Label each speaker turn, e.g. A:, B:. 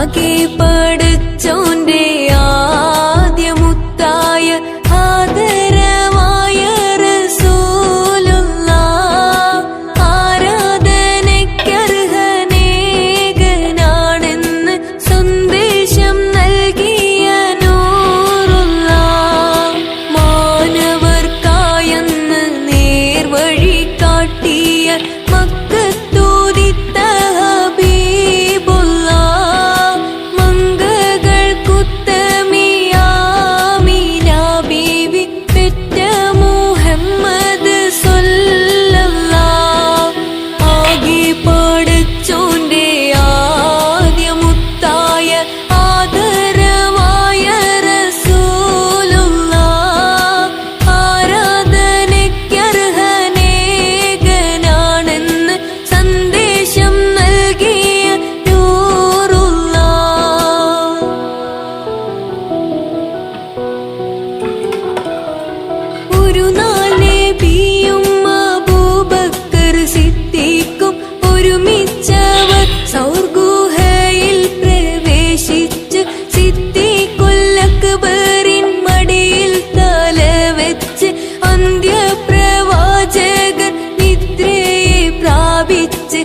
A: ആകെ പടച്ചോന്റെ ആദ്യമുത്തായ ആദരവായ റസൂലുള്ളാഹ് ആരാധനയ്ക്കർഹനേകനാണെന്ന് സന്ദേശം നൽകിയ നൂറുള്ളാഹ് മാനവർക്കായെന്ന് നേർവഴി കാട്ടിയ മക്കത്തൂതിത്ത ഹബീബുള്ളാഹ് മംഗകൾക്കുത്തമിയാമിന ബീവി പെറ്റ മുഹമ്മദ് സ്വല്ലല്ലാഹ് ആകെ പടച്ചോന്റെ ആദ്യമുത്തായ ആദരവായ റസൂലുള്ളാഹ് ആരാധനയ്ക്കർഹനേകനാണെന്ന് സന്ദേശം നൽകിയ നൂറുള്ളാഹ് ഒരു നാൾ നബിയും അബൂബക്കർ സിദ്ദീഖും ഒരുമിച്ചവർ സൗർ ഗുഹയിൽ പ്രവേശിച്ച് സിദ്ദീഖുൽ അക്ബറിൻ മടിയിൽ തലവെച്ച് അന്ത്യപ്രവാചകർ നിദ്രയെ പ്രാപിച്ച്